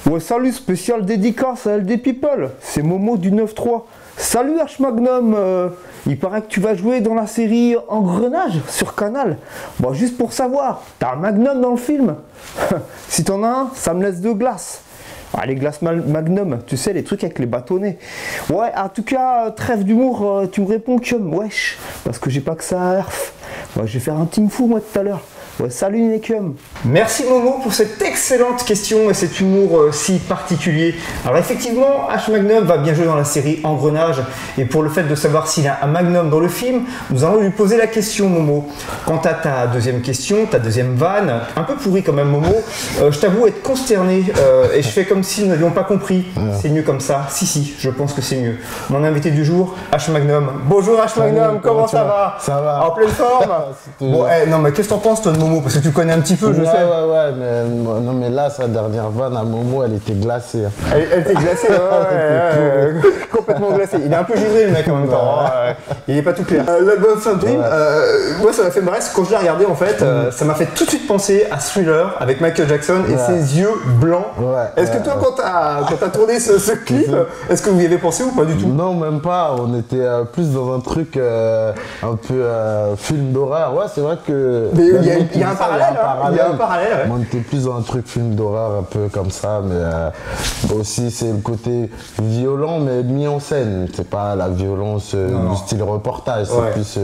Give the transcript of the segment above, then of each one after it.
Ouais, salut, spécial dédicace à LD People, c'est Momo du 9-3. Salut H Magnum, il paraît que tu vas jouer dans la série Engrenage sur Canal. Bon, juste pour savoir, t'as un Magnum dans le film? Si t'en as un, ça me laisse deux glaces. Ah, les glaces Magnum, tu sais, les trucs avec les bâtonnets. Ouais, en tout cas, trêve d'humour, tu me réponds Chum, wesh, parce que j'ai pas que ça à Herf. Ouais, je vais faire un team fou moi tout à l'heure. Ouais, salut Nekum. Merci Momo pour cette excellente question et cet humour si particulier. Alors effectivement, H Magnum va bien jouer dans la série Engrenage et pour le fait de savoir s'il a un Magnum dans le film, nous allons lui poser la question Momo. Quant à ta deuxième question, ta deuxième vanne, un peu pourrie quand même Momo, je t'avoue être consterné et je fais comme si nous n'avions pas compris. C'est mieux comme ça. Si, je pense que c'est mieux. Mon invité du jour, H Magnum. Bonjour H Magnum, comment ça va? Ça va. En pleine forme? Bon, non mais qu'est-ce que t'en penses toi de Momo? Parce que tu connais un petit peu, je sais. Ouais, mais non, mais là, sa dernière vanne à Momo, elle était glacée. Elle était glacée, ouais, complètement glacée. Il est un peu givré, le mec, en même temps. Il est pas tout clair. L'album Fin Dream, moi, ça m'a fait marrer. Quand je l'ai regardé, en fait, ça m'a fait tout de suite penser à Thriller avec Michael Jackson et ses yeux blancs. Est-ce que toi, quand t'as tourné ce clip, est-ce que vous y avez pensé ou pas du tout? Non, même pas. On était plus dans un truc un peu film d'horreur. Ouais, c'est vrai que. Mais il y a un parallèle. Il y a un parallèle. On était plus dans un truc film d'horreur un peu comme ça, mais aussi c'est le côté violent mais mis en scène. C'est pas la violence du style reportage. C'est plus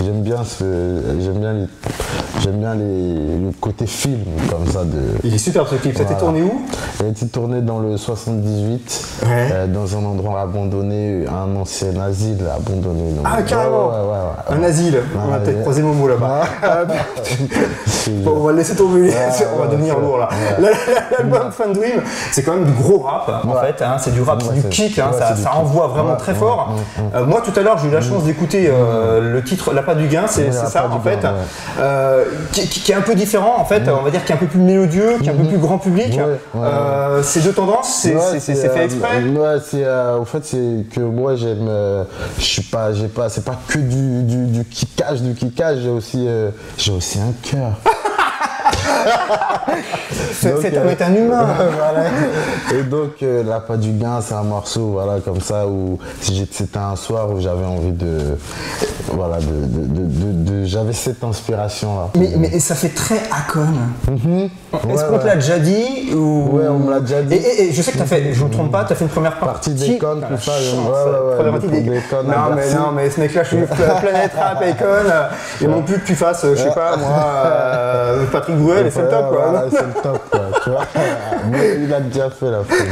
j'aime bien le côté film comme ça de. Il est super ce clip. Ça a été tourné où? Il a été tourné dans le 78, dans un endroit abandonné, un ancien asile abandonné. Donc. Ah carrément. Un asile. On va peut-être croiser Momo là-bas. Bon, on va le laisser tomber, on va devenir lourd là. L'album Fin Dream, c'est quand même du gros rap en fait, hein, c'est du rap, c'est du kick, hein, ça envoie vraiment très fort. Moi tout à l'heure j'ai eu la chance d'écouter le titre La Pas du Gain, c'est ça en fait, qui est un peu différent en fait, on va dire qui est un peu plus mélodieux, qui est un peu plus grand public. Ces deux tendances, c'est fait exprès. Au fait c'est que moi j'aime, c'est pas que du kickage, j'ai aussi un cœur. Cet homme est un humain. Voilà. Et donc La Pas du Gain, c'est un morceau voilà comme ça où c'était un soir où j'avais envie j'avais cette inspiration là. Mais ça fait très Akon. Est-ce qu'on te l'a déjà dit ou... Ouais, on me l'a déjà dit. Et je sais que je me trompe pas, tu as fait une première partie d'Akon, tout ça. Première partie d'Akon. Non mais ce mec là, je suis Planète Rap, Akon. Et non plus que tu fasses, je sais pas moi, Patrick Bruel et c'est le top quoi. C'est le top quoi, tu vois. Mais il a déjà fait la film.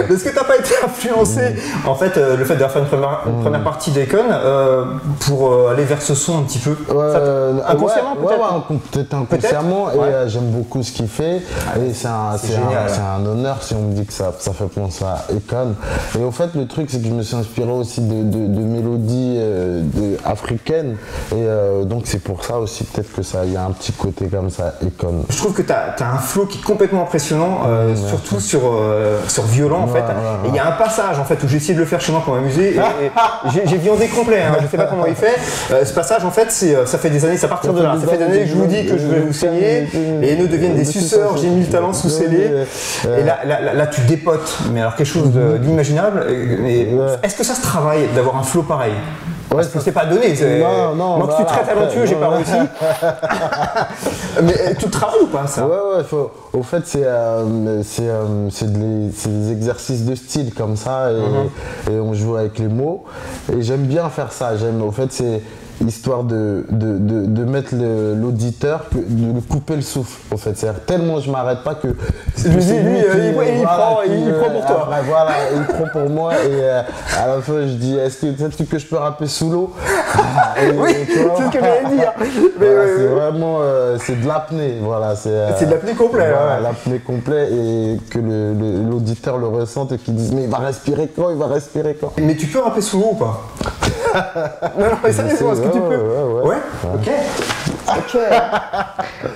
Est-ce que t'as pas été influencé en fait le fait d'avoir fait une première partie d'Akon pour aller vers ce son un petit peu inconsciemment peut-être? Peut-être inconsciemment et j'aime beaucoup ce qu'il fait et c'est un honneur si on me dit que ça fait penser à Akon. Et au fait le truc c'est que je me suis inspiré aussi de mélodies africaines et donc c'est pour ça aussi peut-être que ça y a un petit côté comme ça Akon. Je trouve que tu as un flow qui est complètement impressionnant, surtout sur violent en fait. Et il y a un passage en fait où j'ai essayé de le faire chez moi pour m'amuser et j'ai viandé complet, hein, je sais pas comment il fait. Ce passage en fait ça fait des années, c'est à partir de là, ça fait des années que je vous dis que je vais vous saigner et les nœuds deviennent des suceurs, j'ai mis le talent sous scellé. Et là tu dépotes, mais alors quelque chose d'imaginable. Est-ce que ça se travaille d'avoir un flow pareil? Parce que c'est pas donné, moi que je suis très talentueux, j'ai pas réussi. Mais tu travailles ou pas ça? Au fait c'est des exercices de style comme ça et on joue avec les mots et j'aime bien faire ça, au fait c'est histoire de mettre l'auditeur, de lui couper le souffle en fait, c'est-à-dire tellement je m'arrête pas que lui il prend pour toi. Voilà, il prend pour moi et à la fin je dis est-ce que je peux rapper sous l'eau? Oui, c'est ce que j'allais dire. C'est vraiment c'est de l'apnée, voilà, c'est de l'apnée complet. L'apnée complet et que l'auditeur le ressente et qu'il dise mais il va respirer quand? Mais tu peux rapper sous l'eau ou pas? Non, mais sérieusement, est-ce que tu peux? Ouais. Ok.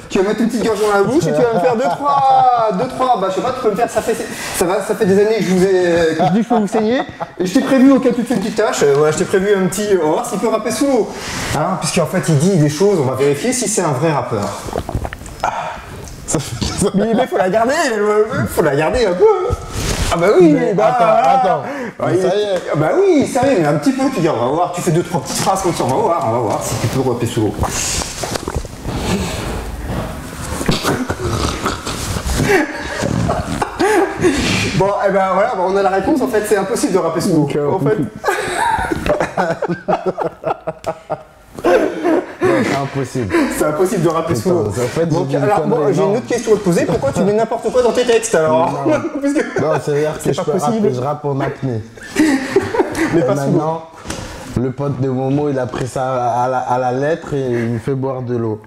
Tu vas mettre une petite gorge dans la bouche et tu vas me faire 2-3, bah je sais pas, tu peux me faire, ça fait des années que je dis que je peux vous saigner. Et je t'ai prévu au cas où tu te fais une petite tâche, je t'ai prévu un petit, on va voir s'il peut rapper sous l'eau. Hein, puisqu'en fait il dit des choses, on va vérifier si c'est un vrai rappeur. Mais il faut la garder un peu. Ah bah oui, mais attends. Ah, ça y est. Bah oui, sérieux, mais un petit peu, tu dis, on va voir, tu fais 2-3 petites phrases comme ça, on va voir si tu peux rapper sous l'eau. Bon, et ben voilà, on a la réponse, en fait, c'est impossible de rapper sous l'eau. En fait. C'est impossible. C'est impossible de rapper sous l'eau. En fait, Donc, alors, bon, j'ai une autre question à te poser. Pourquoi tu mets n'importe quoi dans tes textes alors? Non, c'est-à-dire que je rappe en apnée. Mais pas maintenant, le pote de Momo, il a pris ça à la lettre et il me fait boire de l'eau.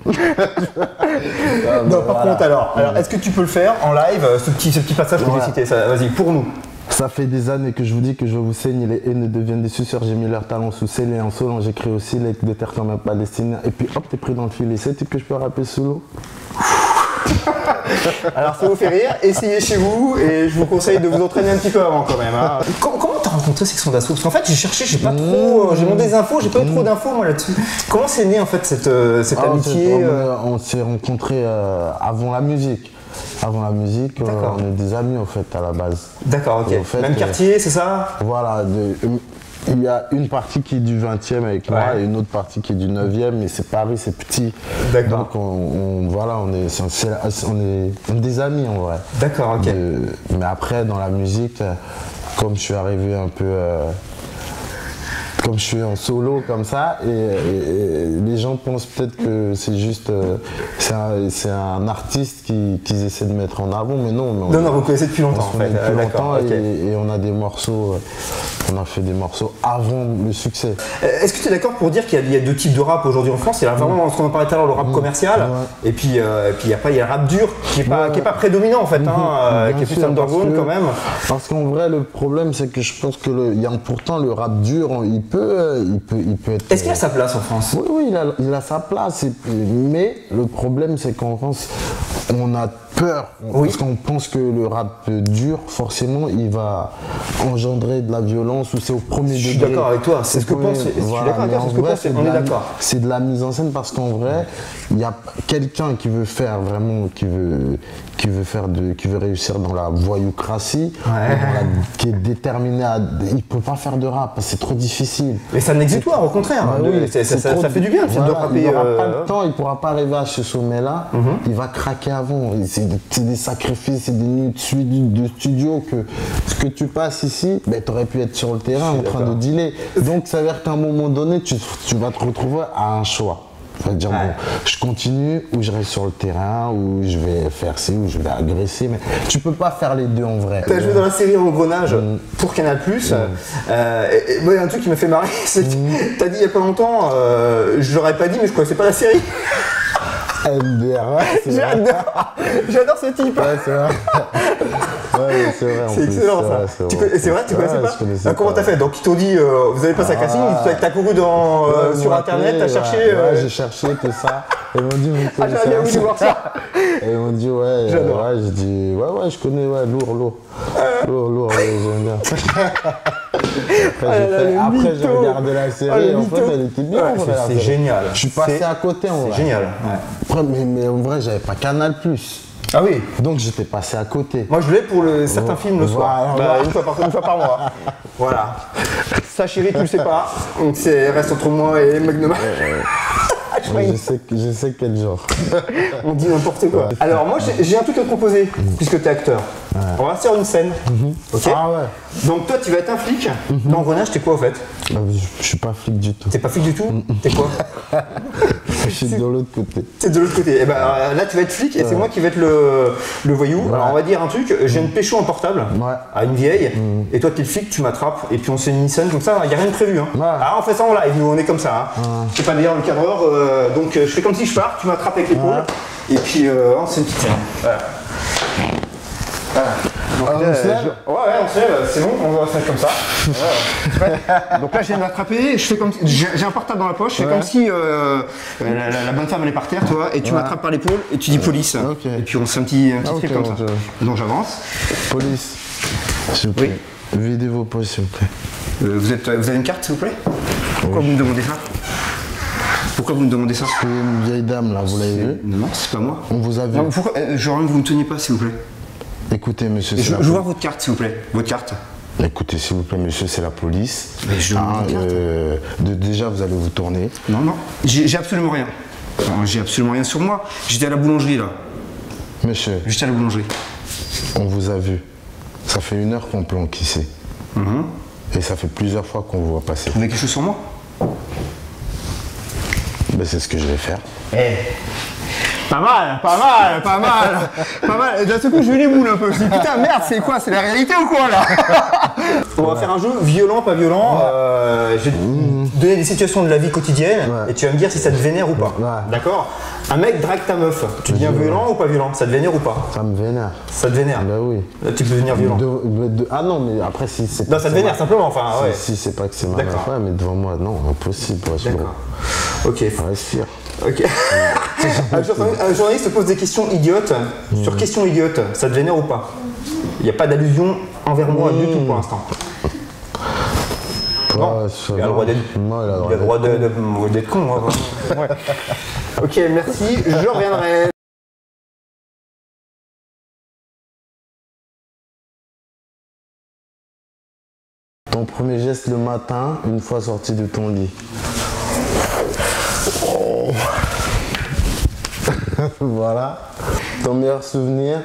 Non, par contre, alors est-ce que tu peux le faire en live, ce petit passage que j'ai cité? Vas-y, pour nous. Ça fait des années que je vous dis que je vous saigne, les haines deviennent des suceurs, j'ai mis leurs talons sous scellés et en solo, j'écris aussi les de terre comme un palestinien. Et puis hop, t'es pris dans le filet, sais-tu que je peux rapper sous l'eau? Alors ça vous fait rire, essayez chez vous et je vous conseille de vous entraîner un petit peu avant quand même. Hein. Comment t'as rencontré Section d'Assaut? Parce qu'en fait j'ai cherché, j'ai pas trop, j'ai demandé des infos, j'ai pas eu trop d'infos moi là-dessus. Comment c'est né en fait cette amitié? On s'est rencontrés avant la musique. Avant la musique, on est des amis en fait à la base. D'accord, ok. Fait, même quartier, c'est ça? Voilà, il y a une partie qui est du 20e avec moi et une autre partie qui est du 9e, mais c'est Paris, c'est petit. D'accord. Donc on est des amis en vrai. D'accord, ok. Mais après, dans la musique, comme je suis arrivé un peu... comme je suis en solo comme ça, et les gens pensent peut-être que c'est juste c'est un artiste qu'ils essaient de mettre en avant, mais non. Non, vous connaissez depuis longtemps en fait. Depuis longtemps et on a des morceaux, on a fait des morceaux avant le succès. Est-ce que tu es d'accord pour dire qu'il y a deux types de rap aujourd'hui en France? Il y a vraiment ce qu'on en parlait tout à l'heure, le rap commercial, et puis après il y a le rap dur qui est pas prédominant en fait, qui est plus underground quand même. Parce qu'en vrai le problème c'est que je pense que pourtant le rap dur, il peut être... Est-ce qu'il a sa place en France? Oui, il a sa place. Mais le problème, c'est qu'en France, on a peur. Parce qu'on pense que le rap dur, forcément, il va engendrer de la violence ou c'est au premier degré. Je suis d'accord avec toi. C'est ce que pense. Je suis d'accord avec toi. C'est ce que pense. On est d'accord. C'est de la mise en scène parce qu'en vrai, il y a quelqu'un qui veut faire vraiment, qui veut réussir dans la voyoucratie, qui est déterminé à... Il peut pas faire de rap, c'est trop difficile. Mais c'est un exutoire, au contraire. Ça fait du bien de rapper. Il n'aura pas le temps, il pourra pas arriver à ce sommet-là. Il va craquer avant. C'est des sacrifices, c'est des nuits de studio que ce que tu passes ici, tu aurais pu être sur le terrain en train de dealer. Donc ça veut dire qu'à un moment donné, tu vas te retrouver à un choix. Ça veut dire, bon, je continue ou je reste sur le terrain ou je vais faire ci ou je vais agresser, mais tu peux pas faire les deux en vrai. Tu as joué dans la série Engrenage pour Canal+. Moi, il y a un truc qui m'a fait marrer, c'est que tu as dit il y a pas longtemps, je l'aurais pas dit, mais je connaissais pas la série. MDR, J'adore ce type. Ouais, c'est vrai. Ouais, c'est vrai. C'est excellent ça. C'est vrai, tu connaissais pas? Comment t'as fait? Donc ils t'ont dit, vous avez passé un casting, t'as couru sur internet, t'as cherché. Ouais, j'ai cherché tout ça. Ils m'ont dit, vous connaissez j'aurais bien voulu voir ça. Et ils m'ont dit, ouais, j'ai dit, ouais, je connais, lourd, j'aime bien. Après, j'ai regardé la série, en fait, elle était bien. C'est génial. Je suis passé à côté, en vrai. C'est génial. Après, mais en vrai, j'avais pas Canal+. Ah oui. Donc j'étais passé à côté. Moi je l'ai pour certains films le soir. Une fois par mois. Voilà. Ça chérie, tu le sais pas. Donc reste entre moi et Magnum. Je sais quel genre. On dit n'importe quoi. Alors moi j'ai un truc à te proposer, puisque tu es acteur. On va faire une scène. Ok. Ah ouais. Donc toi tu vas être un flic. Dans Engrenage, t'es quoi au fait? Je suis pas flic du tout. T'es pas flic du tout? T'es quoi? Je suis de l'autre côté. C'est de l'autre côté. Et ben là tu vas être flic et c'est moi qui vais être le voyou. Alors on va dire un truc, j'ai une pécho en portable à une vieille et toi t'es le flic, tu m'attrapes et puis on se fait une scène comme ça, il n'y a rien de prévu. Ah on fait ça en live, nous on est comme ça. C'est pas d'ailleurs le cadreur, donc je fais comme si je pars, tu m'attrapes avec l'épaule et puis on se fait une petite scène. Voilà. Donc, on se lève. On se lève, c'est bon, on va faire comme ça. Donc là, je viens de m'attraper, je fais comme j'ai un portable dans la poche, je fais comme si la bonne femme elle est par terre, toi, et tu m'attrapes par l'épaule et tu dis police. Et puis on se fait un petit truc comme ça. Donc j'avance. Police. S'il vous plaît. Videz vos poches, s'il vous plaît. Vous avez une carte, s'il vous plaît? Pourquoi vous me demandez ça? Pourquoi vous me demandez ça? C'est une vieille dame là, vous l'avez vu? Non, c'est pas moi. On vous a vu. Pourquoi j'aurais que vous ne me teniez pas, s'il vous plaît? Écoutez, monsieur, Je veux voir votre carte, s'il vous plaît. Votre carte. Écoutez, s'il vous plaît, monsieur, c'est la police. Mais je déjà, vous allez vous tourner. Non, non. J'ai absolument rien. J'ai absolument rien sur moi. J'étais à la boulangerie, là. Monsieur. J'étais à la boulangerie. On vous a vu. Ça fait 1 heure qu'on planque ici. Et ça fait plusieurs fois qu'on vous voit passer. Vous avez quelque chose sur moi? Ben, c'est ce que je vais faire. Pas mal, pas mal, pas mal, pas mal. Et d'un seul coup, je vais les boules un peu. Je me dis, putain, merde, c'est quoi? C'est la réalité ou quoi, là? On va faire un jeu violent, pas violent. Je vais te donner des situations de la vie quotidienne et tu vas me dire si ça te vénère ou pas. D'accord? Un mec drague ta meuf. Tu deviens violent ou pas violent? Ça te vénère ou pas? Ça me vénère. Ça te vénère? Bah oui. Là, tu peux devenir violent. Ah non, mais après, si c'est pas. Non, ça te vénère simplement, enfin, ouais. Si c'est pas que c'est mal, ouais, mais devant moi, non, impossible. D'accord. Ok. Respire. Ok. Un journaliste te pose des questions idiotes. Sur questions idiotes, ça te vénère ou pas? Il n'y a pas d'allusion envers moi du tout pour l'instant. Non, il a le droit d'être con. Hein. Ouais. Ok, merci, je reviendrai. Ton premier geste le matin, une fois sorti de ton lit. Voilà. Ton meilleur souvenir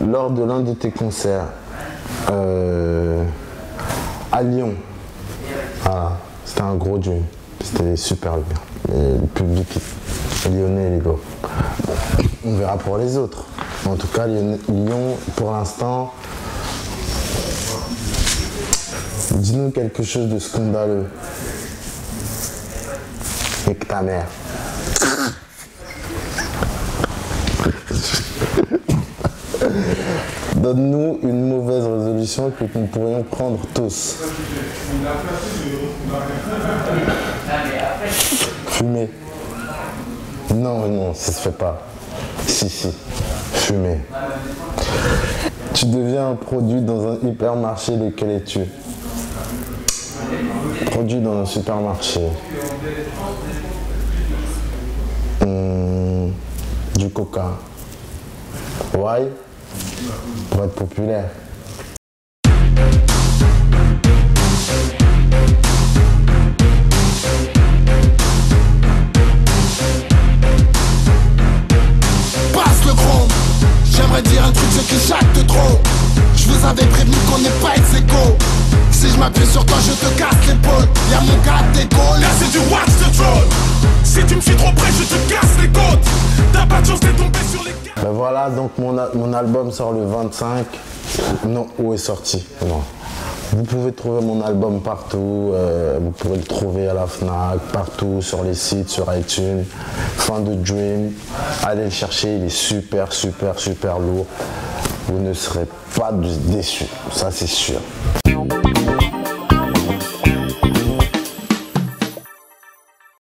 lors de l'un de tes concerts à Lyon. Voilà. C'était un gros dream. C'était super bien. Et le public lyonnais, les gars. On verra pour les autres. En tout cas, Lyon, pour l'instant, dis-nous quelque chose de scandaleux. Et que ta mère. Donne-nous une mauvaise résolution que nous pourrions prendre tous. Fumer. Non, non, ça se fait pas. Si. Fumer. Tu deviens un produit dans un hypermarché, lequel es-tu? Produit dans un supermarché. Du coca. Why? Pour être populaire. Passe le chrome. J'aimerais dire un truc, c'est que j'acte trop. Je vous avais prévenu qu'on n'est pas ex-écho. Si je m'appuie sur toi, je te casse l'épaule. Y'a mon gars d'écho. Là c'est du watch the troll. Si tu me suis trop près, je te casse les côtes. T'as pas de chance d'être tombé sur les... Ben voilà, donc mon album sort le 25. Non, où est sorti? Non. Vous pouvez trouver mon album partout. Vous pourrez le trouver à la FNAC, partout, sur les sites, sur iTunes. Fin de Dream. Allez le chercher, il est super lourd. Vous ne serez pas déçus, ça c'est sûr.